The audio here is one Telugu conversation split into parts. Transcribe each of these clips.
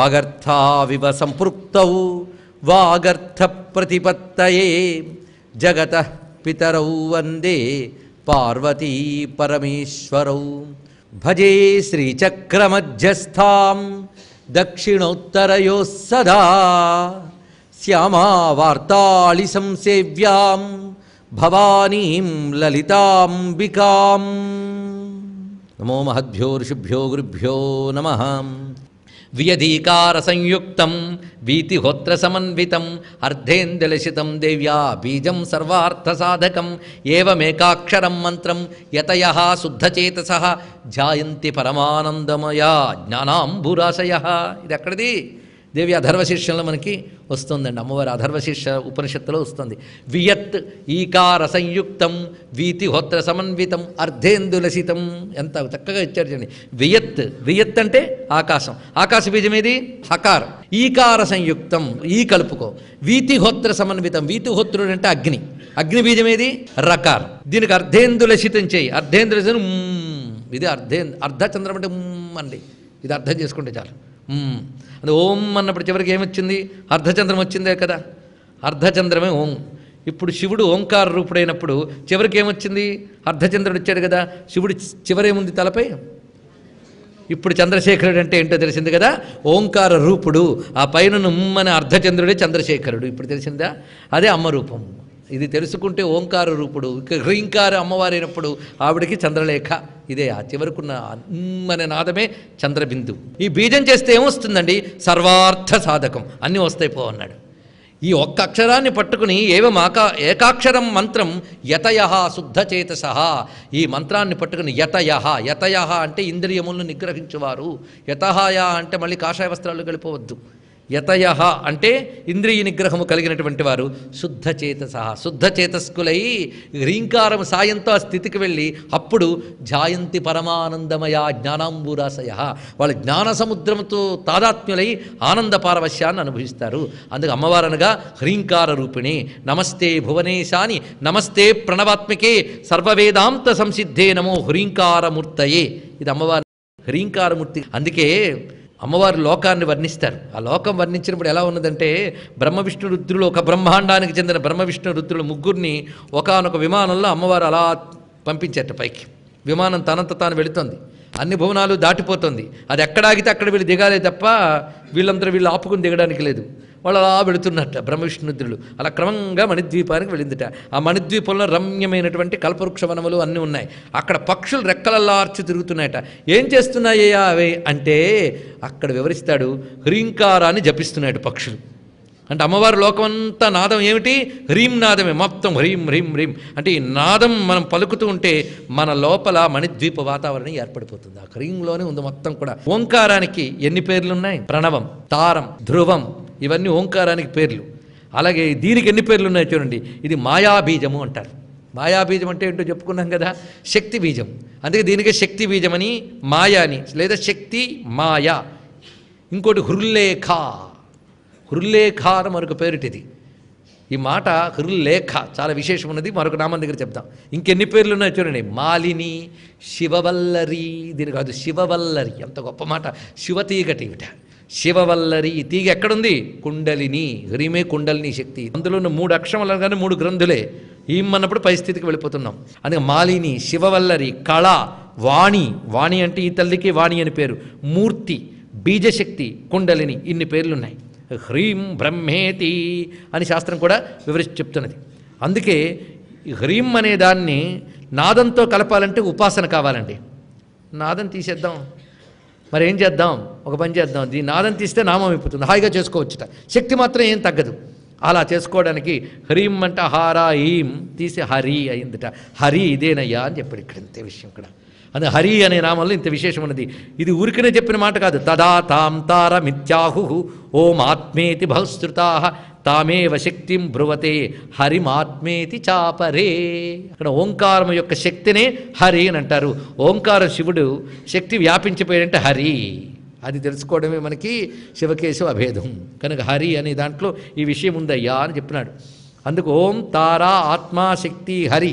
వాగర్థావివ సంపృక్తౌ వాగర్థ ప్రతిపత్తయే జగతః పితరౌ వందే పార్వతీ పరమేశ్వరౌ. భజే శ్రీచక్రమధ్యస్థాం దక్షిణోత్తరయోః సదా శ్యామావార్తాళి సంసేవ్యాం భవానీం లలితాంబికాం. నమో మహద్భ్యో ఋషిభ్యో గురుభ్యో నమః. వ్యధీకార సంయుక్తం వీతిహోత్ర సమన్వితం అర్ధేంద్రలసితం దేవ్యా బీజం సర్వార్థసాధకం ఏవమేకాక్షరం మంత్రం యతయః శుద్ధచేతసః ధ్యాయంతి పరమానందమయా జ్ఞానాంబురాశయః. ఇది ఎక్కడిది? దేవి అధర్వశీర్షంలో మనకి వస్తుందండి. అమ్మవారి అధర్వశీర్ష ఉపనిషత్తులో వస్తుంది. వియత్ ఈకార సంయుక్తం వీతిహోత్ర సమన్వితం అర్ధేందులసితం. ఎంత చక్కగా ఇచ్చారు చూడండి. వియత్, వియత్ అంటే ఆకాశం. ఆకాశ బీజం ఏది? హకారం. ఈకార సంయుక్తం, ఈ కలుపుకో. వీతిహోత్ర సమన్వితం, వీతిహోత్రుడు అంటే అగ్ని. అగ్ని బీజం ఏది? రకారం. దీనికి అర్ధేందులసితం చేయి. అర్ధేందులసితం ఇది అర్ధచంద్రం అంటే అండి. ఇది అర్థం చేసుకుంటే చాలు. అది ఓం అన్నప్పుడు చివరికి ఏమొచ్చింది? అర్ధచంద్రం వచ్చిందే కదా. అర్ధచంద్రమే ఓం. ఇప్పుడు శివుడు ఓంకార రూపుడైనప్పుడు చివరికి ఏమొచ్చింది? అర్ధచంద్రుడు వచ్చాడు కదా. శివుడు చివరేముంది తలపై? ఇప్పుడు చంద్రశేఖరుడు అంటే ఏంటో తెలిసింది కదా. ఓంకార రూపుడు. ఆ పైన ఉమ్మనే అర్ధచంద్రుడే చంద్రశేఖరుడు. ఇప్పుడు తెలిసిందా? అదే అమ్మ రూపం. ఇది తెలుసుకుంటే ఓంకార రూపుడు. హ్రీంకార అమ్మవారైనప్పుడు ఆవిడికి చంద్రలేఖ. ఇదే ఆ చివరకున్న అనే నాదమే చంద్రబిందు. ఈ బీజం చేస్తే ఏమొస్తుందండి? సర్వార్థ సాధకం. అన్నీ వస్తాయి పో అన్నాడు. ఈ ఒక్క అక్షరాన్ని పట్టుకుని ఏకాక్షరం మంత్రం యతయః శుద్ధచేతసః. ఈ మంత్రాన్ని పట్టుకుని యతయః, యతయః అంటే ఇంద్రియములను నిగ్రహించువారు. యతహయ అంటే మళ్ళీ కాషాయ వస్త్రాలు గడిపోవద్దు. యతయః అంటే ఇంద్రియ నిగ్రహము కలిగినటువంటి వారు శుద్ధచేతసః. శుద్ధచేతస్కులై హ్రీంకారం సాయంతో ఆ స్థితికి వెళ్ళి అప్పుడు ధ్యాయంతి పరమానందమయ జ్ఞానాంబురాశయ. వాళ్ళ జ్ఞాన సముద్రముతో తాదాత్మ్యులై ఆనంద పారవశ్యాన్ని అనుభవిస్తారు. అందుకు అమ్మవారు అనగా హ్రీంకార రూపిణి. నమస్తే భువనేశాని నమస్తే ప్రణవాత్మికే సర్వవేదాంత సంసిద్ధే నమో హ్రీంకారమూర్తయే. ఇది అమ్మవారి హ్రీంకారమూర్తి. అందుకే అమ్మవారు లోకాన్ని వర్ణిస్తారు. ఆ లోకం వర్ణించినప్పుడు ఎలా ఉన్నదంటే బ్రహ్మ విష్ణు రుద్రులు, ఒక బ్రహ్మాండానికి చెందిన బ్రహ్మ విష్ణు రుద్రులు ముగ్గురిని ఒకానొక విమానంలో అమ్మవారు అలా పంపించేట పైకి. విమానం తనంత తాను వెళుతుంది, అన్ని భువనాలు దాటిపోతుంది. అది ఎక్కడాగితే అక్కడ వీళ్ళు దిగాలే తప్ప వీళ్ళు ఆపుకుని దిగడానికి లేదు. వాళ్ళు అలా వెళుతున్నట్ట బ్రహ్మ విష్ణురుద్రులు. అలా క్రమంగా మణిద్వీపానికి వెళ్ళిందిట. ఆ మణిద్వీపంలో రమ్యమైనటువంటి కల్పవృక్ష వనములు అన్నీ ఉన్నాయి. అక్కడ పక్షులు రెక్కలల్లార్చి తిరుగుతున్నాయట. ఏం చేస్తున్నాయ్యా అవి అంటే అక్కడ వివరిస్తాడు. హ్రీంకారాన్ని జపిస్తున్నాడు పక్షులు. అంటే అమ్మవారి లోకమంతా నాదం ఏమిటి? హ్రీం నాదమే మొత్తం. హ్రీం హ్రీం హ్రీం అంటే ఈ నాదం మనం పలుకుతూ ఉంటే మన లోపల మణిద్వీప వాతావరణం ఏర్పడిపోతుంది. ఆ హ్రీంలోనే ఉంది మొత్తం కూడా. ఓంకారానికి ఎన్ని పేర్లున్నాయి? ప్రణవం, తారం, ధ్రువం, ఇవన్నీ ఓంకారానికి పేర్లు. అలాగే దీనికి ఎన్ని పేర్లు ఉన్నాయో చూడండి. ఇది మాయాబీజము అంటారు. మాయాబీజం అంటే ఏంటో చెప్పుకున్నాం కదా. శక్తి బీజం. అందుకే దీనికి శక్తి బీజమని, మాయా అని, లేదా శక్తి మాయ. ఇంకోటి హృల్లేఖ. హృల్లేఖ అని మరొక పేరుటిది. ఈ మాట హృల్లేఖ చాలా విశేషం ఉన్నది. మరొక నామం దగ్గర చెప్తాం. ఇంకెన్ని పేర్లు ఉన్నాయో చూడండి. మాలిని, శివవల్లరి. దీని కాదు శివవల్లరి. అంత గొప్ప మాట. శివతీగటివిట శివవల్లరి. తీగ ఎక్కడుంది? కుండలిని. హ్రీమే కుండలిని శక్తి. అందులో ఉన్న 3 అక్షరములు కానీ 3 గ్రంథులే. ఈమన్నప్పుడు పరిస్థితికి వెళ్ళిపోతున్నాం. అందుకే మాలిని, శివవల్లరి, కళ, వాణి. వాణి అంటే ఈ తల్లికి వాణి అని పేరు. మూర్తి, బీజశక్తి, కుండలిని, ఇన్ని పేర్లున్నాయి. హ్రీం బ్రహ్మేతి అని శాస్త్రం కూడా వివరించి చెప్తున్నది. అందుకే హ్రీం అనే దాన్ని నాదంతో కలపాలంటే ఉపాసన కావాలండి. నాదం తీసేద్దాం, మరి ఏం చేద్దాం? ఒక పని చేద్దాం. దీని నాదం తీస్తే నామం అయిపోతుంది, హాయిగా చేసుకోవచ్చుట. శక్తి మాత్రం ఏం తగ్గదు. అలా చేసుకోవడానికి హ్రీం అంటే హారా ఈం తీసి హరి అయిందిట. హరి ఇదేనయ్యా అని చెప్పాడు. ఇక్కడ ఇంతే విషయం. ఇక్కడ అది హరి అనే నామంలో ఇంత విశేషం ఉన్నది. ఇది ఊరికనే చెప్పిన మాట కాదు. తదా తాం తార మిథ్యాహు ఓం ఆత్మేతి బహుశ్రుతా తామేవ శక్తిం బ్రువతే హరిమాత్మేతి చాపరే. అక్కడ ఓంకారం యొక్క శక్తినే హరి అని అంటారు. ఓంకారం శివుడు శక్తి వ్యాపించిపోయాడంటే హరి. అది తెలుసుకోవడమే మనకి శివకేశవ అభేదం. కనుక హరి అనే దాంట్లో ఈ విషయం ఉందయ్యా అని చెప్పినాడు. అందుకు ఓం తారా ఆత్మా శక్తి హరి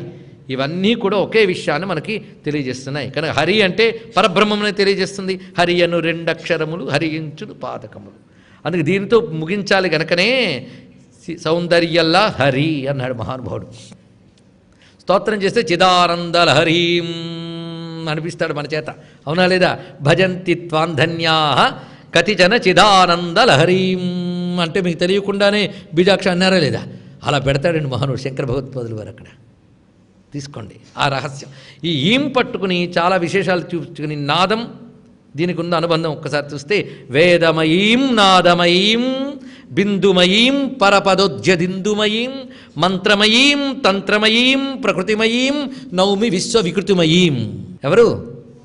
ఇవన్నీ కూడా ఒకే విషయాన్ని మనకి తెలియజేస్తున్నాయి. కనుక హరి అంటే పరబ్రహ్మమునే తెలియజేస్తుంది. హరి అను 2 అక్షరములు హరించుడు పాతకములు. అందుకే దీనితో ముగించాలి గనకనే సౌందర్యల్లా హరి అన్నాడు మహానుభావుడు. స్తోత్రం చేస్తే చిదానంద లహరీం అనిపిస్తాడు మన చేత, అవునా లేదా? భజంతి త్వాంధన్యా కతిజన చిదానంద లహరీం అంటే మీకు తెలియకుండానే బీజాక్ష అన్నారా లేదా? అలా పెడతాడండి మహానుడు శంకర భగవత్పాదులు వారు. అక్కడ తీసుకోండి ఆ రహస్యం. ఈ ఈం పట్టుకుని చాలా విశేషాలు చూపించుకుని నాదం దీనికి ఉన్న అనుబంధం ఒక్కసారి చూస్తే వేదమయీం నాదమయీం బిందుమయీం పరపదోజ్యదిందుమయీం మంత్రమయీం తంత్రమయీం ప్రకృతిమయీం నౌమి విశ్వవికృతిమయీం. ఎవరు?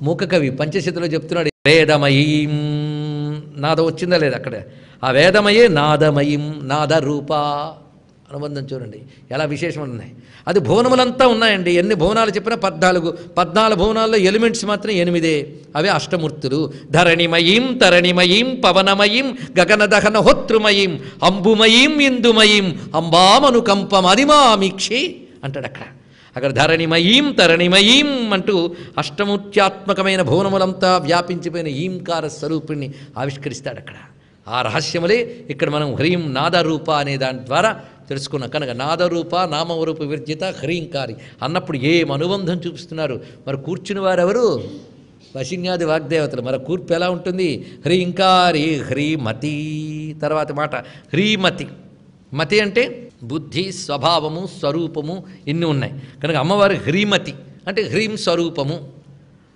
మూకకవి పంచశతిలో చెప్తున్నాడు. వేదమయీం నాదం వచ్చిందా లేదా అక్కడ? ఆ వేదమయే నాదమయీం నాదరూప అనుబంధం చూడండి ఎలా విశేషం ఉన్నాయి. అది భువనములంతా ఉన్నాయండి. ఎన్ని భువనాలు చెప్పినా 14 భువనాల్లో ఎలిమెంట్స్ మాత్రం 8. అవే అష్టమూర్తులు. ధరణిమయీం తరణిమయీం పవనమయీం గగనదహన హోత్రుమయీం అంబుమయీం ఇందుమయీం అంబామనుకంపం అదిమామీక్షి అంటాడు అక్కడ ధరణిమయీం తరణిమయీం అంటూ అష్టమూర్త్యాత్మకమైన భువనములంతా వ్యాపించిపోయిన ఈంకార స్వరూపిణ్ణి ఆవిష్కరిస్తాడు అక్కడ. ఆ రహస్యములే ఇక్కడ మనం హ్రీం నాదరూప అనే దాని ద్వారా తెలుసుకున్నాం. కనుక నాదరూప నామవరూప విర్జిత హ్రీంకారి అన్నప్పుడు ఏం అనుబంధం చూపిస్తున్నారు. మరి కూర్చుని వారెవరు? వశిన్యాది వాగ్దేవతలు. మరి కూర్పు ఎలా ఉంటుంది? హ్రీంకారి హ్రీమతి. తర్వాత మాట హ్రీమతి. మతి అంటే బుద్ధి, స్వభావము, స్వరూపము ఇన్ని ఉన్నాయి. కనుక అమ్మవారి హ్రీమతి అంటే హ్రీం స్వరూపము.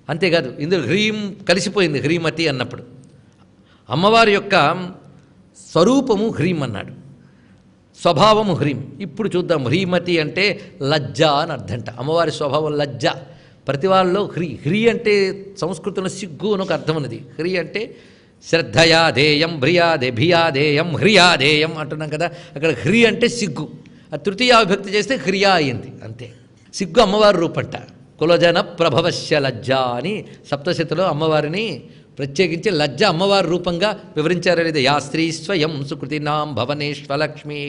అంతేకాదు ఇందులో హ్రీం కలిసిపోయింది హ్రీమతి అన్నప్పుడు. అమ్మవారి యొక్క స్వరూపము హ్రీం అన్నాడు, స్వభావము హ్రీం. ఇప్పుడు చూద్దాం. హ్రీమతి అంటే లజ్జ అని అర్థంట. అమ్మవారి స్వభావం లజ్జ. ప్రతి వాళ్ళలో హ్రీ అంటే సంస్కృతంలో సిగ్గు అని ఒక అర్థం ఉన్నది. హ్రీ అంటే శ్రద్ధయాధేయం భియాదేయం హ్రియాదేయం అంటున్నాం కదా. అక్కడ హ్రీ అంటే సిగ్గు. ఆ తృతీయ విభక్తి చేస్తే హ్రియా అయింది అంతే. సిగ్గు అమ్మవారి రూపంట. కులజన ప్రభవస్య లజ్జ అని సప్తశతిలో అమ్మవారిని ప్రత్యేకించి లజ్జ అమ్మవారి రూపంగా వివరించారు లేదా? యా స్త్రీ స్వయం సుకృతినాం భవనేష్వలక్ష్మీ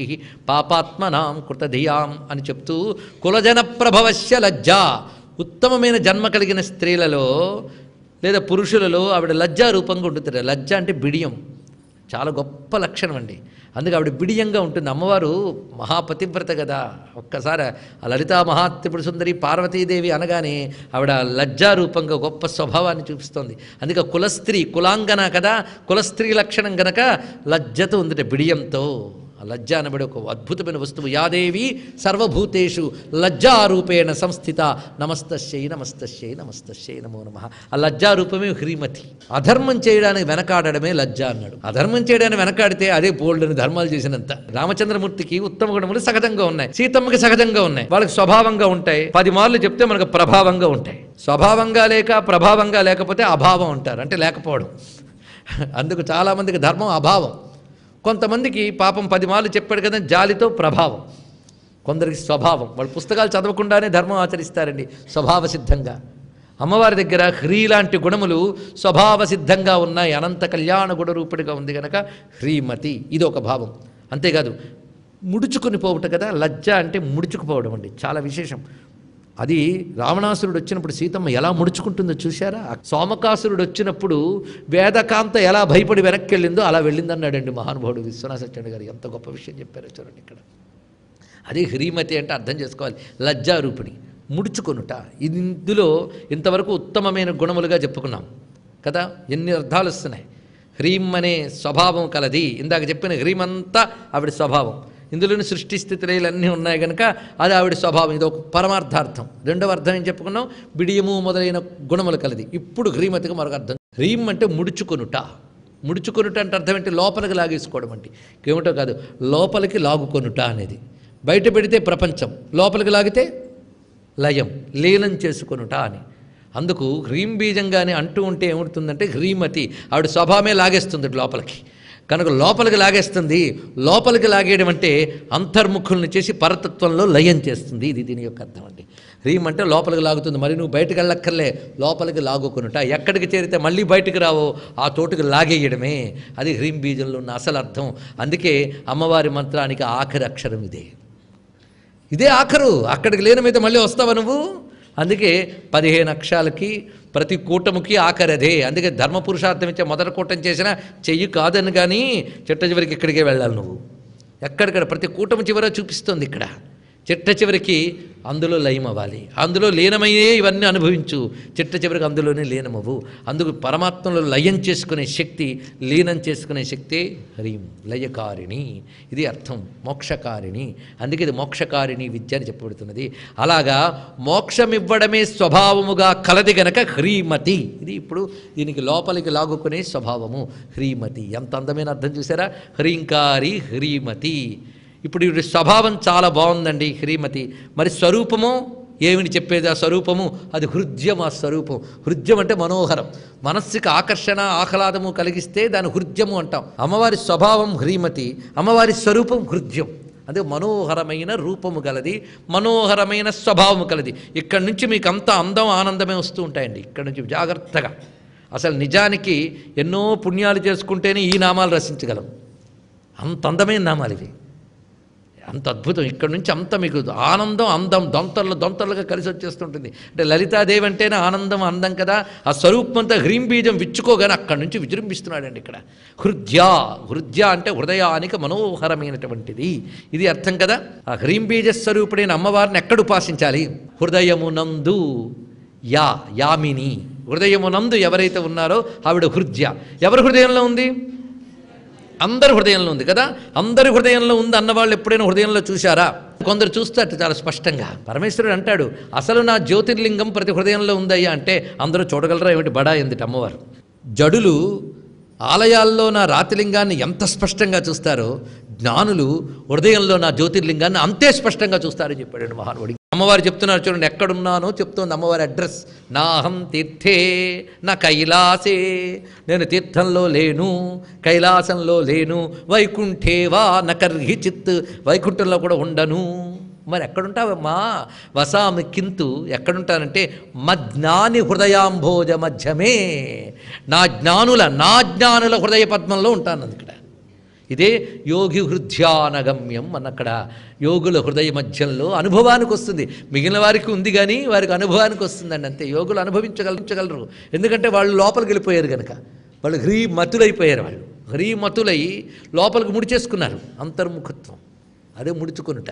పాపాత్మనాం కృతధియాం అని చెప్తూ కులజన ప్రభవస్య లజ్జ. ఉత్తమమైన జన్మ కలిగిన స్త్రీలలో లేదా పురుషులలో ఆవిడ లజ్జా రూపంగా ఉంటుంది. లజ్జ అంటే బిడియం, చాలా గొప్ప లక్షణం అండి. అందుకే ఆవిడ బిడియంగా ఉంటుంది. అమ్మవారు మహాపతివ్రత కదా. ఒక్కసారి ఆ లలితా మహాత్రిపుర సుందరి పార్వతీదేవి అనగానే ఆవిడ లజ్జారూపంగా గొప్ప స్వభావాన్ని చూపిస్తోంది. అందుకే కులస్త్రీ, కులాంగన కదా, కులస్త్రీ లక్షణం గనక లజ్జతో ఉందిట, బిడియంతో. ఆ లజ్జ అనబడి ఒక అద్భుతమైన వస్తువు. యాదేవి సర్వభూతేషు లజ్జారూపేణ సంస్థిత నమస్తస్యై నమస్తస్యై నమస్తస్యై నమో నమః. ఆ లజ్జారూపమే హ్రీమతి. అధర్మం చేయడానికి వెనకాడడమే లజ్జ అన్నాడు. అధర్మం చేయడానికి వెనకాడితే అదే బోల్డని ధర్మాలు చేసినంత. రామచంద్రమూర్తికి ఉత్తమ గుణములు సహజంగా ఉన్నాయి, సీతమ్మకి సహజంగా ఉన్నాయి, వాళ్ళకి స్వభావంగా ఉంటాయి. 10 మార్లు చెప్తే మనకు ప్రభావంగా ఉంటాయి. స్వభావంగా లేక ప్రభావంగా లేకపోతే అభావం అంటారు, అంటే లేకపోవడం. అందుకు చాలామందికి ధర్మం అభావం. కొంతమందికి పాపం 10 మార్లు చెప్పాడు కదా జాలితో ప్రభావం. కొందరికి స్వభావం, వాళ్ళు పుస్తకాలు చదవకుండానే ధర్మం ఆచరిస్తారండి స్వభావ సిద్ధంగా. అమ్మవారి దగ్గర హ్రీ లాంటి గుణములు స్వభావ సిద్ధంగా ఉన్నాయి. అనంత కళ్యాణ గుణరూపుడిగా ఉంది కనుక హ్రీమతి, ఇది ఒక భావం. అంతేకాదు ముడుచుకుని పోవట కదా. లజ్జ అంటే ముడుచుకుపోవడం అండి, చాలా విశేషం. అది రావణాసురుడు వచ్చినప్పుడు సీతమ్మ ఎలా ముడుచుకుంటుందో చూశారా? సోమకాసురుడు వచ్చినప్పుడు వేదకాంత ఎలా భయపడి వెనక్కి వెళ్ళిందో అలా వెళ్ళిందన్నాడండి మహానుభావుడు విశ్వనాథ సత్యనారాయణ గారు. ఎంత గొప్ప విషయం చెప్పారో చూడండి ఇక్కడ. అదే హ్రీమతి అంటే అర్థం చేసుకోవాలి, లజ్జారూపిణి, ముడుచుకొనుట. ఇందులో ఇంతవరకు ఉత్తమమైన గుణములుగా చెప్పుకున్నాం కదా. ఎన్ని అర్థాలు వస్తున్నాయి. హ్రీం అనే స్వభావం కలది. ఇందాక చెప్పిన హ్రీం అంతా ఆవిడ స్వభావం. ఇందులోని సృష్టి స్థితిలన్నీ ఉన్నాయి కనుక అది ఆవిడ స్వభావం. ఇది ఒక పరమార్థార్థం. రెండవ అర్థం ఏం చెప్పుకున్నాం? బిడియము మొదలైన గుణములు కలది. ఇప్పుడు హ్రీమతిగా మరొక అర్థం. హ్రీం అంటే ముడుచుకొనుట. ముడుచుకొనుట అంటే అర్థం ఏంటి? లోపలికి లాగేసుకోవడం అంటే ఏమిటో కాదు, లోపలికి లాగుకొనుట అనేది. బయట పెడితే ప్రపంచం, లోపలికి లాగితే లయం, లీనం చేసుకొనుట అని. అందుకు హ్రీం బీజంగానే అంటూ ఉంటే ఏమవుతుందంటే హ్రీమతి, ఆవిడ స్వభావమే లాగేస్తుంది లోపలికి. కనుక లోపలికి లాగేస్తుంది. లోపలికి లాగేయడం అంటే అంతర్ముఖుల్ని చేసి పరతత్వంలో లయం చేస్తుంది. ఇది దీని యొక్క అర్థం అండి. హ్రీం అంటే లోపలికి లాగుతుంది. మరి నువ్వు బయటకు వెళ్ళక్కర్లే, లోపలికి లాగుకొనుట. ఎక్కడికి చేరితే మళ్ళీ బయటకు రావో ఆ తోటికి లాగేయడమే. అది హ్రీం బీజంలో ఉన్న అసలు అర్థం. అందుకే అమ్మవారి మంత్రానికి ఆఖరి అక్షరం ఇదే. ఇదే ఆఖరు, అక్కడికి లేని మీద మళ్ళీ వస్తావా నువ్వు? అందుకే 15 అక్షరాలకి ప్రతి కూటముకి ఆఖరి అదే. అందుకే ధర్మ పురుషార్థం ఇచ్చే మొదటి కూటం చేసినా చెయ్యి కాదని, కానీ చిట్ట చివరికి ఇక్కడికే వెళ్ళాలి నువ్వు. ఎక్కడిక్కడ ప్రతి కూటమి చివర చూపిస్తుంది. ఇక్కడ చిట్ట చివరికి అందులో లయం అవ్వాలి. అందులో లీనమయ్యే ఇవన్నీ అనుభవించు. చిట్ట చివరికి అందులోనే లీనమవ్వు. అందుకు పరమాత్మలో లయం చేసుకునే శక్తి, లీనం చేసుకునే శక్తి హ్రీం, లయకారిణి. ఇది అర్థం, మోక్షకారిణి. అందుకే ఇది మోక్షకారిణి విద్య అని చెప్పబడుతున్నది. అలాగా మోక్షమివ్వడమే స్వభావముగా కలది గనక హ్రీమతి. ఇది ఇప్పుడు దీనికి లోపలికి లాగుకునే స్వభావము హ్రీమతి. ఎంత అందమైన అర్థం చూసారా? హ్రీంకారి హ్రీమతి. ఇప్పుడు ఇవి స్వభావం చాలా బాగుందండి హ్రీమతి. మరి స్వరూపము ఏమిని చెప్పేది? ఆ స్వరూపము అది హృద్యం. ఆ స్వరూపం హృద్యం అంటే మనోహరం, మనస్సుకి ఆకర్షణ ఆహ్లాదము కలిగిస్తే దాని హృద్యము అంటాం. అమ్మవారి స్వభావం హ్రీమతి, అమ్మవారి స్వరూపం హృద్యం. అదే మనోహరమైన రూపము గలది, మనోహరమైన స్వభావము కలది. ఇక్కడి నుంచి మీకు అంత అందం ఆనందమే వస్తూ ఉంటాయండి. ఇక్కడి నుంచి జాగ్రత్తగా. అసలు నిజానికి ఎన్నో పుణ్యాలు చేసుకుంటేనే ఈ నామాలు రచించగలం. అంత అందమైన నామాలు ఇవి, అంత అద్భుతం. ఇక్కడ నుంచి అంత మీకు ఆనందం అందం దొంతర్లుగా కలిసి వచ్చేస్తుంటుంది. అంటే లలితాదేవి అంటేనే ఆనందం అందం కదా. ఆ స్వరూపం అంతా హ్రీం బీజం విచ్చుకోగానే అక్కడి నుంచి విజృంభిస్తున్నాడండి. ఇక్కడ హృద్య అంటే హృదయానికి మనోహరమైనటువంటిది. ఇది అర్థం కదా. ఆ హ్రీం బీజ స్వరూపుడైన అమ్మవారిని ఎక్కడ ఉపాసించాలి? హృదయమునందు యామిని. హృదయమునందు ఎవరైతే ఉన్నారో ఆవిడ హృద్య. ఎవరి హృదయంలో ఉంది? అందరి హృదయంలో ఉంది కదా. అందరి హృదయంలో ఉంది అన్నవాళ్ళు ఎప్పుడైనా హృదయంలో చూశారా? కొందరు చూస్తారు చాలా స్పష్టంగా. పరమేశ్వరుడు అంటాడు, అసలు నా జ్యోతిర్లింగం ప్రతి హృదయంలో ఉందయ్యా అంటే అందరూ చూడగలరా ఏమిటి? బడా ఎందుటి అమ్మవారు. జడులు ఆలయాల్లో నా రాతిలింగాన్ని ఎంత స్పష్టంగా చూస్తారో, జ్ఞానులు హృదయంలో నా జ్యోతిర్లింగాన్ని అంతే స్పష్టంగా చూస్తారని చెప్పాడు మహానుభుడు. అమ్మవారు చెప్తున్నారు చూడండి, ఎక్కడున్నానో చెప్తోంది అమ్మవారి అడ్రస్. నాహం తీర్థే నా కైలాసే. నేను తీర్థంలో లేను, కైలాసంలో లేను. వైకుంఠేవా నకర్హి చిత్. వైకుంఠంలో కూడా ఉండను. మరి ఎక్కడుంటావమ్మా? వసామి కింతు. ఎక్కడుంటానంటే మజ్ఞాని హృదయాంభోజ మధ్యమే. నా జ్ఞానుల హృదయ పద్మంలో ఉంటాను. ఇక్కడ ఇదే యోగి హృద్యానగమ్యం అన్నక్కడ. యోగుల హృదయ మధ్యంలో అనుభవానికి వస్తుంది. మిగిలిన వారికి ఉంది కానీ వారికి అనుభవానికి వస్తుందండి అంతే. యోగులు అనుభవించగలరు. ఎందుకంటే వాళ్ళు లోపలికి వెళ్ళిపోయారు కనుక. వాళ్ళు హ్రీమతులైపోయారు. వాళ్ళు హ్రీమతులై లోపలికి ముడిచేసుకున్నారు. అంతర్ముఖత్వం అదే ముడుచుకునుట.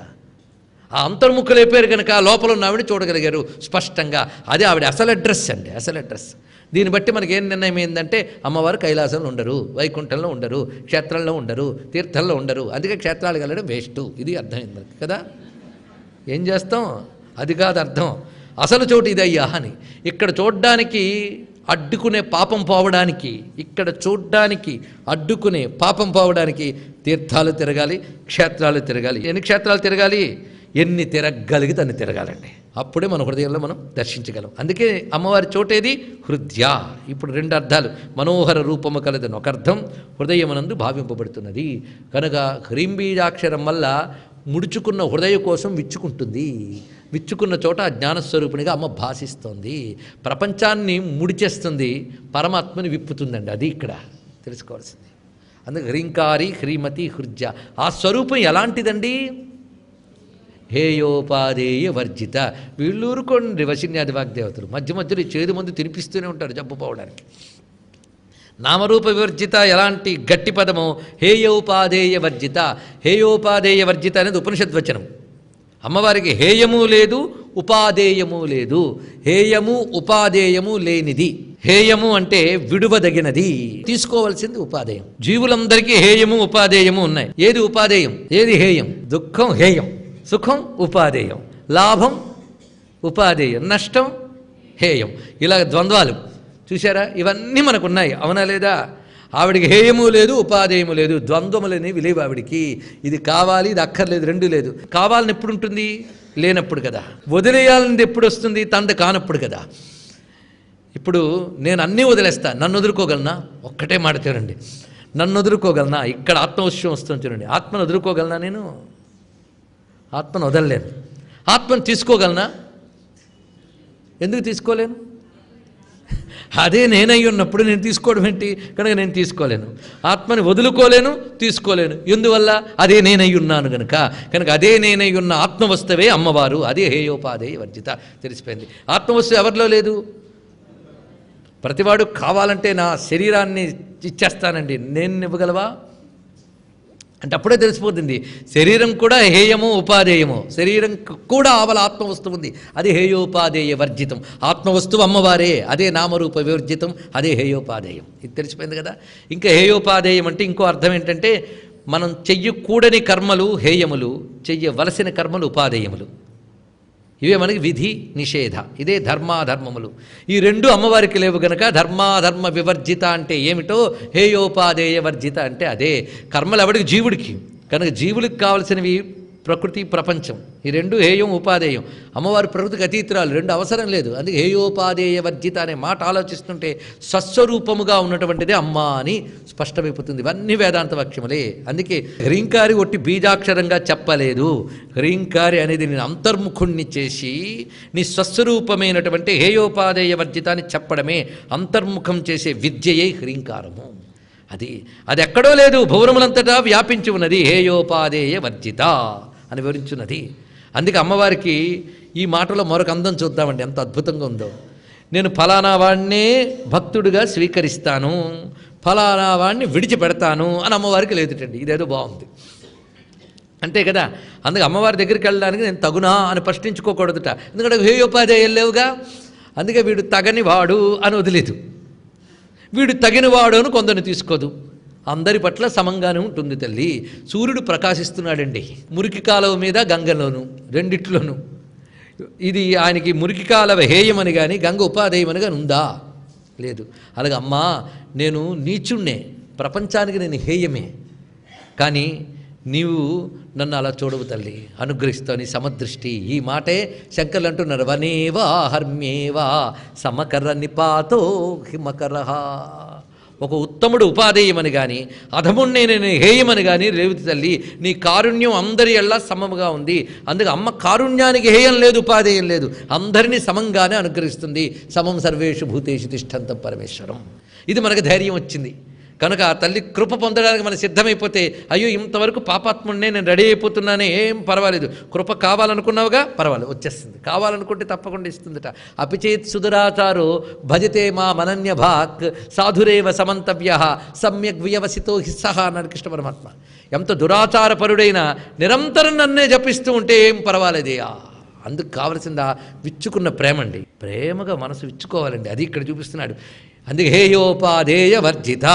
ఆ అంతర్ముఖులైపోయారు కనుక లోపల ఉన్న ఆవిడ చూడగలిగారు స్పష్టంగా. అదే ఆవిడ అసలు అడ్రస్ అండి, అసలు అడ్రస్. దీన్ని బట్టి మనకి ఏం నిర్ణయం ఏంటంటే అమ్మవారు కైలాసంలో ఉండరు, వైకుంఠంలో ఉండరు, క్షేత్రంలో ఉండరు, తీర్థంలో ఉండరు. అందుకే క్షేత్రాలకు వెళ్ళడం వేస్ట్. ఇది అర్థమైంది మనకి కదా. ఏం చేస్తాం? అది కాదు అర్థం. అసలు చోటు ఇదయ్యా అని. ఇక్కడ చూడ్డానికి అడ్డుకునే పాపం పోవడానికి, ఇక్కడ చూడ్డానికి అడ్డుకునే పాపం పోవడానికి తీర్థాలు తిరగాలి, క్షేత్రాలు తిరగాలి. ఎన్ని క్షేత్రాలు తిరగాలి? ఎన్ని తిరగలిగితే అన్ని తిరగాలండి. అప్పుడే మన హృదయంలో మనం దర్శించగలం. అందుకే అమ్మవారి చోటేది హృద్య. ఇప్పుడు 2 అర్థాలు. మనోహర రూపము కలదని ఒక అర్థం, హృదయమునందు భావింపబడుతున్నది కనుక హ్రీంబీజాక్షరం వల్ల ముడుచుకున్న హృదయ కోసం విచ్చుకుంటుంది. విచ్చుకున్న చోట ఆ జ్ఞానస్వరూపిణిగా అమ్మ భాషిస్తోంది. ప్రపంచాన్ని ముడిచేస్తుంది, పరమాత్మని విప్పుతుందండి. అది ఇక్కడ తెలుసుకోవాల్సింది. అందుకే హ్రీంకారి హ్రీమతి హృద్య. ఆ స్వరూపం ఎలాంటిదండి? హేయోపాదేయ వర్జిత. వీళ్ళు ఊరుకోండి వశిన్యాది వాగ్దేవతలు. మధ్యలో చేదు మందు తినిపిస్తూనే ఉంటారు జబ్బు పోవడానికి. నామరూప వివర్జిత ఎలాంటి గట్టి పదము? హేయోపాదేయ వర్జిత. హేయోపాదేయ వర్జిత అనేది ఉపనిషద్వచనం. అమ్మవారికి హేయము లేదు, ఉపాదేయము లేదు. హేయము ఉపాదేయము లేనిది. హేయము అంటే విడువదగినది, తీసుకోవలసింది ఉపాదేయం. జీవులందరికీ హేయము ఉపాదేయము ఉన్నాయి. ఏది ఉపాదేయం, ఏది హేయం? దుఃఖం హేయం, సుఖం ఉపాదేయం, లాభం ఉపాదేయం, నష్టం హేయం. ఇలా ద్వంద్వాలు చూసారా? ఇవన్నీ మనకున్నాయి, అవునా లేదా? ఆవిడికి హేయము లేదు, ఉపాదేయము లేదు, ద్వంద్వములనేవి లేవు ఆవిడికి. ఇది కావాలి, ఇది అక్కర్లేదు, రెండు లేదు. కావాలని ఎప్పుడు ఉంటుంది? లేనప్పుడు కదా. వదిలేయాలని ఎప్పుడు వస్తుంది? తండ్రి కానప్పుడు కదా. ఇప్పుడు నేను అన్నీ వదిలేస్తా, నన్ను వదులుకోగలనా? ఒక్కటే మాట చూడండి, నన్ను వదులుకోగలనా? ఇక్కడ ఆత్మవిషయం వస్తుంది చూడండి. ఆత్మను వదులుకోగలనా? నేను ఆత్మను వదలలేను. ఆత్మను తీసుకోగలనా? ఎందుకు తీసుకోలేను? అదే నేనై ఉన్నప్పుడు నేను తీసుకోవడం ఏంటి? కనుక నేను తీసుకోలేను. ఆత్మని వదులుకోలేను, తీసుకోలేను. ఎందువల్ల? అదే నేనై ఉన్నాను కనుక. కనుక అదే నేనై ఉన్న ఆత్మవస్తువే అమ్మవారు. అదే హేయోపాదేయ వర్జిత. తెలిసిపోయింది. ఆత్మవస్తువు ఎవరిలో లేదు. ప్రతివాడు కావాలంటే నా శరీరాన్ని ఇచ్చేస్తానండి, నేను ఇవ్వగలవా అంటే అప్పుడే తెలిసిపోతుంది. శరీరం కూడా హేయమో ఉపాధేయమో. శరీరం కూడా ఆవల ఆత్మవస్తువు ఉంది, అది హేయోపాధేయ వర్జితం. ఆత్మవస్తువు అమ్మవారే, అదే నామరూప వివర్జితం, అదే హేయోపాధేయం. ఇది తెలిసిపోయింది కదా. ఇంకా హేయోపాధేయం అంటే ఇంకో అర్థం ఏంటంటే, మనం చెయ్యకూడని కర్మలు హేయములు, చెయ్యవలసిన కర్మలు ఉపాధేయములు. ఇవే మనకి విధి నిషేధ. ఇదే ధర్మాధర్మములు. ఈ రెండు అమ్మవారికి లేవు గనక ధర్మాధర్మ వివర్జిత అంటే ఏమిటో, హేయోపాదేయ వర్జిత అంటే అదే. కర్మలు ఎవడికి? జీవుడికి. కనుక జీవుడికి కావలసినవి ప్రకృతి ప్రపంచం. ఈ రెండు హేయం ఉపాధేయం. అమ్మవారి ప్రకృతికి అతీతురాలు, రెండు అవసరం లేదు. అందుకే హేయోపాధేయ వర్జిత అనే మాట ఆలోచిస్తుంటే స్వస్వరూపముగా ఉన్నటువంటిదే అమ్మ అని స్పష్టమైపోతుంది. ఇవన్నీ వేదాంత వాక్యములే. అందుకే హ్రీంకారి ఒట్టి బీజాక్షరంగా చెప్పలేదు. హ్రీంకారి అనేది నేను అంతర్ముఖుణ్ణి చేసి నీ స్వస్వరూపమైనటువంటి హేయోపాధేయ వర్జిత అని చెప్పడమే అంతర్ముఖం చేసే విద్యయే హ్రీంకారము. అది ఎక్కడో లేదు, భువనములంతటా వ్యాపించి ఉన్నది. హేయోపాధేయ వర్జిత అని వివరించున్నది. అందుకే అమ్మవారికి ఈ మాటలో మరొక అందం చూద్దామండి, ఎంత అద్భుతంగా ఉందో. నేను ఫలానా వాడినే భక్తుడిగా స్వీకరిస్తాను, ఫలానా వాడిని విడిచిపెడతాను అని అమ్మవారికి లేదుటండి. ఇదేదో బాగుంది అంతే కదా. అందుకే అమ్మవారి దగ్గరికి వెళ్ళడానికి నేను తగునా అని ప్రశ్నించుకోకూడదుట. ఎందుకంటే హేయోపాధేయం లేవుగా. అందుకే వీడు తగని వాడు అని వదిలేదు, వీడు తగినవాడు అని కొందరిని తీసుకోదు. అందరి పట్ల సమంగానే ఉంటుంది తల్లి. సూర్యుడు ప్రకాశిస్తున్నాడండి మురికి కాలువ మీద, గంగలోను, రెండిట్లోనూ. ఇది ఆయనకి మురికి కాలువ హేయమని కానీ గంగ ఉపాధేయమని కానీ ఉందా? లేదు. అలాగే అమ్మా, నేను నీచుణ్ణే, ప్రపంచానికి నేను హేయమే, కానీ నీవు నన్ను అలా చూడవు తల్లి, అనుగ్రహిస్తావు నీ సమదృష్టి. ఈ మాటే శంకర్లు అంటున్నారు, వనేవా హర్మ్యేవా సమకర నిపాతో హిమకర. ఒక ఉత్తముడు ఉపాధేయమని కానీ అధముణ్ణే నేను హేయమని కానీ రేవతి తల్లి, నీ కారుణ్యం అందరి ఎల్లా సమముగా ఉంది. అందుకే అమ్మ కారుణ్యానికి హేయం లేదు, ఉపాధేయం లేదు, అందరినీ సమంగానే అనుగ్రహిస్తుంది. సమం సర్వేషు భూతేషు తిష్టంతం పరమేశ్వరం. ఇది మనకు ధైర్యం వచ్చింది కనుక ఆ తల్లి కృప పొందడానికి మనం సిద్ధమైపోతే, అయ్యో ఇంతవరకు పాపాత్ముడినే నేను రెడీ అయిపోతున్నానే, ఏం పర్వాలేదు, కృప కావాలనుకున్నావుగా పర్వాలేదు, వచ్చేస్తుంది. కావాలనుకుంటే తప్పకుండా ఇస్తుందట. అపిచేత్ సుదురాచారో భజతే మా మనన్య భాక్ సాధురేవ సమంతవ్య సమ్యక్ వ్యవసితో హిస్సహ అన్నాడు కృష్ణ పరమాత్మ. ఎంత దురాచారపరుడైనా నిరంతరం నన్నే జపిస్తూ ఉంటే ఏం పర్వాలేదే. అందుకు కావలసిందా విచ్చుకున్న ప్రేమ అండి. ప్రేమగా మనసు విచ్చుకోవాలండి, అది ఇక్కడ చూపిస్తున్నాడు. అందుకే హేయోపాధేయ వర్జిత.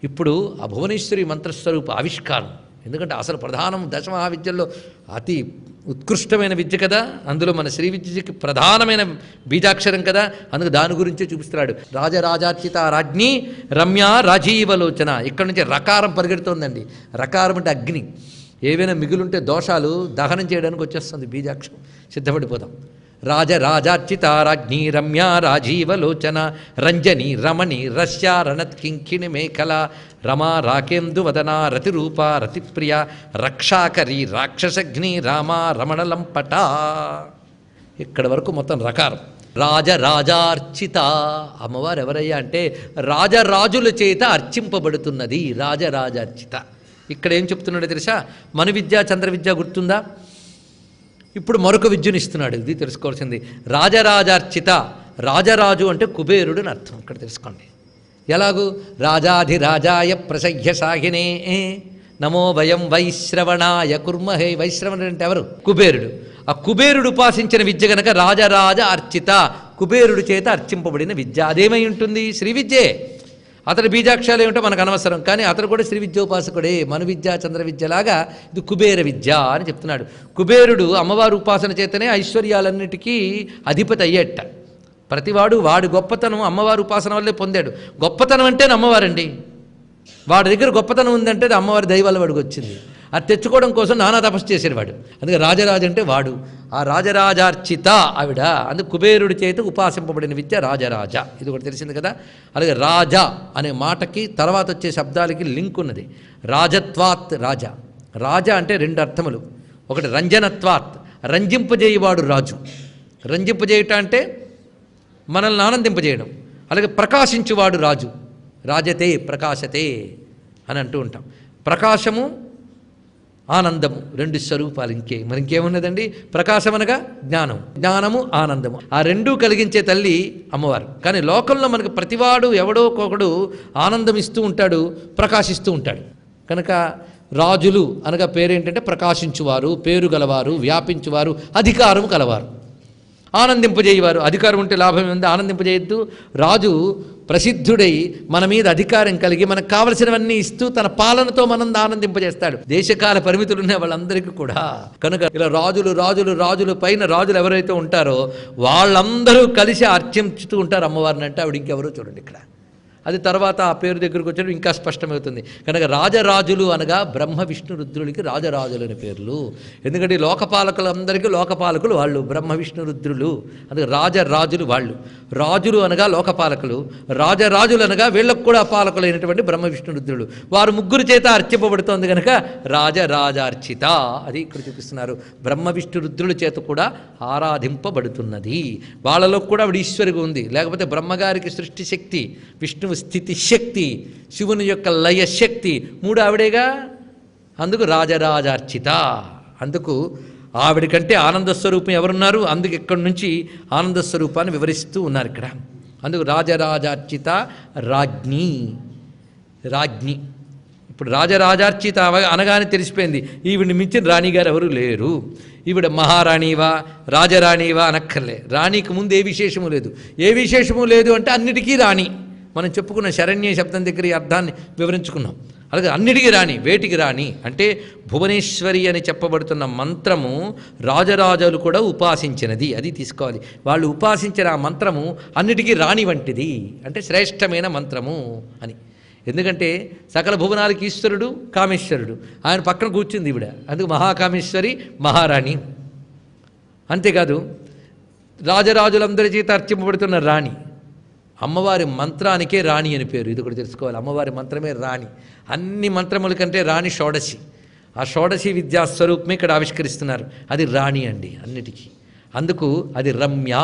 ఇప్పుడు ఆ భువనేశ్వరి మంత్రస్వరూప ఆవిష్కారం. ఎందుకంటే అసలు ప్రధానం దశమహావిద్యల్లో అతి ఉత్కృష్టమైన విద్య కదా, అందులో మన శ్రీ విద్యకి ప్రధానమైన బీజాక్షరం కదా. అందుకు దాని గురించే చూపిస్తున్నాడు. రాజరాజార్చిత రాజ్ఞి రమ్య రాజీవలోచన. ఇక్కడ నుంచి రకారం పరిగెడుతోందండి. రకారం అంటే అగ్ని. ఏవైనా మిగులుంటే దోషాలు దహనం చేయడానికి వచ్చేస్తుంది బీజాక్షరం. సిద్ధపడిపోతాం. రాజరాజార్చిత రాజ్ఞి రమ్య రాజీవలోచన రంజని రమణి రస్యా రణత్కింకిణి మేఖల రమా రాకేందు వదన రతిరూప రతిప్రియ రక్షాకరి రాక్షసగ్ని రామ రమణలంపట. ఇక్కడ వరకు మొత్తం రకారం. రాజరాజార్చిత. అమ్మవారు ఎవరయ్యా అంటే రాజరాజుల చేత అర్చింపబడుతున్నది. రాజరాజార్చిత. ఇక్కడ ఏం చెప్తున్నాడో తెలుసా? మన విద్య చంద్ర విద్య గుర్తుందా? ఇప్పుడు మరొక విద్యను ఇస్తున్నాడు. ఇది తెలుసుకోవాల్సింది. రాజరాజార్చిత. రాజరాజు అంటే కుబేరుడు అని అర్థం. ఇక్కడ తెలుసుకోండి. ఎలాగూ రాజాధిరాజాయ ప్రసహ్య సాహినే నమో వయం వైశ్రవణాయ కుర్మహే. వైశ్రవణుడు అంటే ఎవరు? కుబేరుడు. ఆ కుబేరుడు ఉపాసించిన విద్య గనక రాజరాజ అర్చిత, కుబేరుడు చేత అర్చింపబడిన విద్య. అదేమై ఉంటుంది? శ్రీ విద్యే. అతడి బీజాక్షరాలు ఏమిటో మనకు అనవసరం, కానీ అతడు కూడా శ్రీ విద్యోపాసకుడే. మన విద్య చంద్ర విద్యలాగా ఇది కుబేర విద్య అని చెప్తున్నాడు. కుబేరుడు అమ్మవారు ఉపాసన చేతనే ఐశ్వర్యాలన్నిటికీ అధిపతి అయ్యేట. ప్రతివాడు వాడి గొప్పతనం అమ్మవారి ఉపాసన వల్లే పొందాడు. గొప్పతనం అంటే అమ్మవారండి. వాడి దగ్గర గొప్పతనం ఉందంటే అది అమ్మవారి దైవాల వాడికి వచ్చింది. అది తెచ్చుకోవడం కోసం నానా తపస్సు చేసేవాడు. అందుకే రాజరాజు అంటే వాడు. ఆ రాజరాజార్చిత ఆవిడ. అందుకు కుబేరుడి చేత ఉపాసింపబడిన విద్య రాజరాజ. ఇది ఒకటి తెలిసింది కదా. అలాగే రాజా అనే మాటకి తర్వాత వచ్చే శబ్దాలకి లింక్ ఉన్నది. రాజత్వాత్ రాజ. రాజ అంటే రెండు అర్థములు. ఒకటి రంజనత్వాత్, రంజింపజేయవాడు రాజు. రంజింపజేయటం అంటే మనల్ని ఆనందింపజేయడం. అలాగే ప్రకాశించువాడు రాజు, రాజతే ప్రకాశతే అని అంటూ ఉంటాం. ప్రకాశము ఆనందము రెండు స్వరూపాలు, ఇంకేమున్నదండి? ప్రకాశం అనగా జ్ఞానం, జ్ఞానము ఆనందము, ఆ రెండూ కలిగించే తల్లి అమ్మవారు. కానీ లోకంలో మనకు ప్రతివాడు ఎవడో ఒకడు ఆనందం ఇస్తూ ఉంటాడు, ప్రకాశిస్తూ ఉంటాడు. కనుక రాజులు అనగా పేరేంటంటే ప్రకాశించువారు, పేరు గలవారు, వ్యాపించువారు, అధికారము కలవారు, ఆనందింపజేయవారు. అధికారం ఉంటే లాభం ఉంది, ఆనందింపజేయద్దు. రాజు ప్రసిద్ధుడై మన మీద అధికారం కలిగి మనకు కావలసినవన్నీ ఇస్తూ తన పాలనతో మనం ఆనందింపజేస్తాడు. దేశకాల పరిమితులు ఉన్న వాళ్ళందరికీ కూడా. కనుక ఇలా రాజులు పైన రాజులు ఎవరైతే ఉంటారో వాళ్ళందరూ కలిసి అర్చించుతూ ఉంటారు అమ్మవారిని. అంటే ఆవిడ ఇంకెవరో చూడండి ఇక్కడ. అది తర్వాత ఆ పేరు దగ్గరకు వచ్చేటప్పుడు ఇంకా స్పష్టమవుతుంది. కనుక రాజరాజులు అనగా బ్రహ్మ విష్ణు రుద్రులకి రాజరాజులు అనే పేర్లు. ఎందుకంటే లోకపాలకులందరికీ లోకపాలకులు వాళ్ళు, బ్రహ్మ విష్ణు రుద్రులు. అందుకే రాజరాజులు వాళ్ళు. రాజులు అనగా లోకపాలకులు, రాజరాజులు అనగా వీళ్ళకు కూడా పాలకులైనటువంటి బ్రహ్మ విష్ణు రుద్రులు. వారు ముగ్గురు చేత అర్చింపబడుతోంది కనుక రాజరాజార్చిత. అది ఇక్కడ చూపిస్తున్నారు. బ్రహ్మ విష్ణు రుద్రుల చేత కూడా ఆరాధింపబడుతున్నది. వాళ్ళలో కూడా ఆవిడ ఈశ్వరిగా ఉంది. లేకపోతే బ్రహ్మగారికి సృష్టి శక్తి, విష్ణు స్థితి శక్తి, శివుని యొక్క లయ శక్తి, మూడు ఆవిడేగా. అందుకు రాజరాజార్చిత. అందుకు ఆవిడకంటే ఆనందస్వరూపం ఎవరున్నారు? అందుకు ఇక్కడి నుంచి ఆనందస్వరూపాన్ని వివరిస్తూ ఉన్నారు ఇక్కడ. అందుకు రాజరాజార్చిత రాజ్ఞి. ఇప్పుడు రాజరాజార్చిత అనగానే తెలిసిపోయింది ఈవిడిని మించిన రాణిగారు ఎవరు లేరు. ఈవిడ మహారాణివా రాజరాణివా అనక్కర్లే. రాణికి ముందు ఏ విశేషము లేదు. ఏ విశేషము లేదు అంటే అన్నిటికీ రాణి. మనం చెప్పుకున్న శరణ్య శబ్దం దగ్గర ఈ అర్థాన్ని వివరించుకున్నాం. అలాగే అన్నిటికీ రాణి. వేటికి రాణి అంటే భువనేశ్వరి అని చెప్పబడుతున్న మంత్రము రాజరాజులు కూడా ఉపాసించినది. అది తీసుకోవాలి. వాళ్ళు ఉపాసించిన ఆ మంత్రము అన్నిటికీ రాణి వంటిది, అంటే శ్రేష్టమైన మంత్రము అని. ఎందుకంటే సకల భువనాలకి ఈశ్వరుడు కామేశ్వరుడు, ఆయన పక్కన కూర్చుంది ఈవిడ. అందుకు మహాకామేశ్వరి మహారాణి. అంతేకాదు రాజరాజులందరి చేత అర్చింపబడుతున్న రాణి. అమ్మవారి మంత్రానికే రాణి అని పేరు. ఇది కూడా తెలుసుకోవాలి. అమ్మవారి మంత్రమే రాణి. అన్ని మంత్రముల కంటే రాణి షోడశి. ఆ షోడశి విద్యాస్వరూపమే ఇక్కడ ఆవిష్కరిస్తున్నారు. అది రాణి అండి అన్నిటికీ. అందుకు అది రమ్య,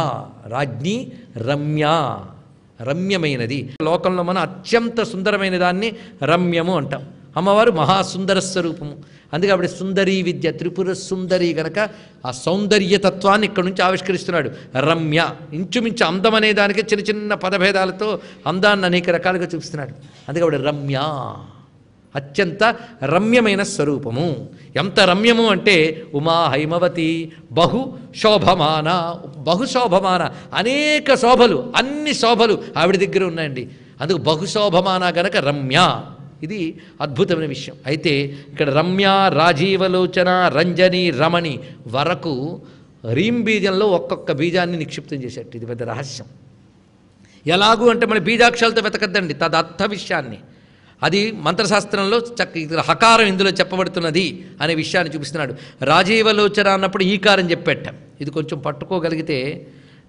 రాజ్ఞి రమ్య, రమ్యమైనది. లోకంలో మనం అత్యంత సుందరమైన దాన్ని రమ్యము అంటాం. అమ్మవారు మహాసుందర స్వరూపము. అందుకే ఆవిడ సుందరీ విద్య, త్రిపుర సుందరి గనక ఆ సౌందర్యతత్వాన్ని ఇక్కడ నుంచి ఆవిష్కరిస్తున్నాడు. రమ్య, ఇంచుమించు అందం అనే దానికి చిన్న చిన్న పదభేదాలతో అందాన్ని అనేక రకాలుగా చూపిస్తున్నాడు. అందుకే ఆవిడ రమ్య, అత్యంత రమ్యమైన స్వరూపము. ఎంత రమ్యము అంటే ఉమా హైమవతి బహుశోభమాన. బహుశోభమాన, అనేక శోభలు, అన్ని శోభలు ఆవిడ దగ్గర ఉన్నాయండి. అందుకు బహుశోభమాన గనక రమ్య. ఇది అద్భుతమైన విషయం. అయితే ఇక్కడ రమ్య, రాజీవలోచన, రంజని, రమణి వరకు హ్రీం బీజంలో ఒక్కొక్క బీజాన్ని నిక్షిప్తం చేసేట్టు. ఇది పెద్ద రహస్యం. ఎలాగూ అంటే మన బీజాక్షరాలతో వెతకద్దండి తదర్థ విషయాన్ని. అది మంత్రశాస్త్రంలో హకారం ఇందులో చెప్పబడుతున్నది అనే విషయాన్ని చూపిస్తున్నాడు. రాజీవలోచన అన్నప్పుడు ఈకారం చెప్పేట. ఇది కొంచెం పట్టుకోగలిగితే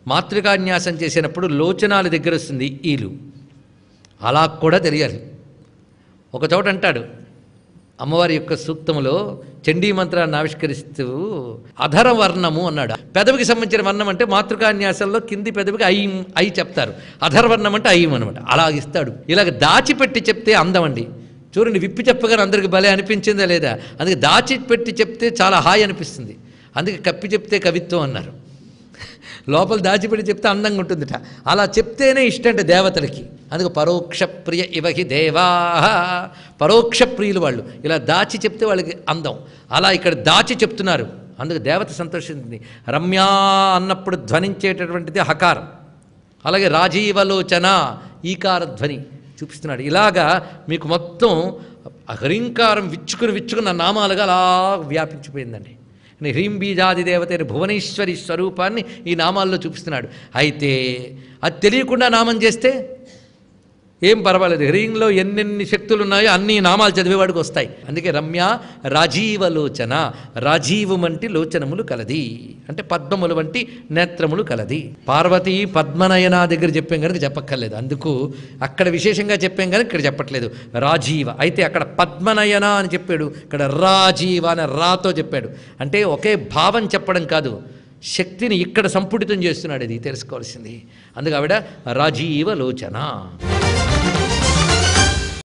మాతృకాన్యాసం చేసినప్పుడు లోచనాల దగ్గర వస్తుంది ఈలు. అలా కూడా తెలియాలి. ఒక చోట అంటాడు అమ్మవారి యొక్క సూక్తములో చండీ మంత్రాన్ని ఆవిష్కరిస్తూ అధర వర్ణము అన్నాడు. పెదవికి సంబంధించిన వర్ణం అంటే మాతృకాన్యాసంలో కింది పెదవికి ఐ చెప్తారు. అధర్వర్ణం అంటే ఐం అనమాట. అలా ఇస్తాడు. ఇలాగ దాచిపెట్టి చెప్తే అందం అండి. చూడండి, విప్పి చెప్పగానే అందరికి భలే అనిపించిందా లేదా? అందుకే దాచిపెట్టి చెప్తే చాలా హాయి అనిపిస్తుంది. అందుకే కప్పి చెప్తే కవిత్వం అన్నారు. లోపల దాచిపెట్టి చెప్తే అందంగా ఉంటుందిట. అలా చెప్తేనే ఇష్టం అంటే దేవతలకి. అందుకు పరోక్ష ప్రియ ఇవహి దేవా, పరోక్ష ప్రియులు వాళ్ళు. ఇలా దాచి చెప్తే వాళ్ళకి అందం. అలా ఇక్కడ దాచి చెప్తున్నారు. అందుకు దేవత సంతోషించింది. రమ్యా అన్నప్పుడు ధ్వనించేటటువంటిది హకారం. అలాగే రాజీవలోచన ఈకార ధ్వని చూపిస్తున్నాడు. ఇలాగా మీకు మొత్తం హ్రీంకారం విచ్చుకున్న నామాలుగా అలా వ్యాపించిపోయిందండి. హ్రీం బీజాది దేవత భువనేశ్వరి స్వరూపాన్ని ఈ నామాల్లో చూపిస్తున్నాడు. అయితే అది తెలియకుండా నామం చేస్తే ఏం పర్వాలేదు. హ్రీంలో ఎన్నెన్ని శక్తులు ఉన్నాయో అన్ని నామాలు చదివేవాడికి వస్తాయి. అందుకే రమ్య రాజీవలోచన, రాజీవు వంటి లోచనములు కలది అంటే పద్మములు వంటి నేత్రములు కలది. పార్వతీ పద్మనయన దగ్గర చెప్పాం కనుక చెప్పక్కర్లేదు. అందుకు అక్కడ విశేషంగా చెప్పాం కనుక ఇక్కడ చెప్పట్లేదు. రాజీవ అయితే అక్కడ పద్మనయన అని చెప్పాడు, ఇక్కడ రాజీవ అని రాతో చెప్పాడు. అంటే ఒకే భావం చెప్పడం కాదు, శక్తిని ఇక్కడ సంపుటితం చేస్తున్నాడు, ఇది తెలుసుకోవాల్సింది. అందుకు ఆవిడ రాజీవ లోచన.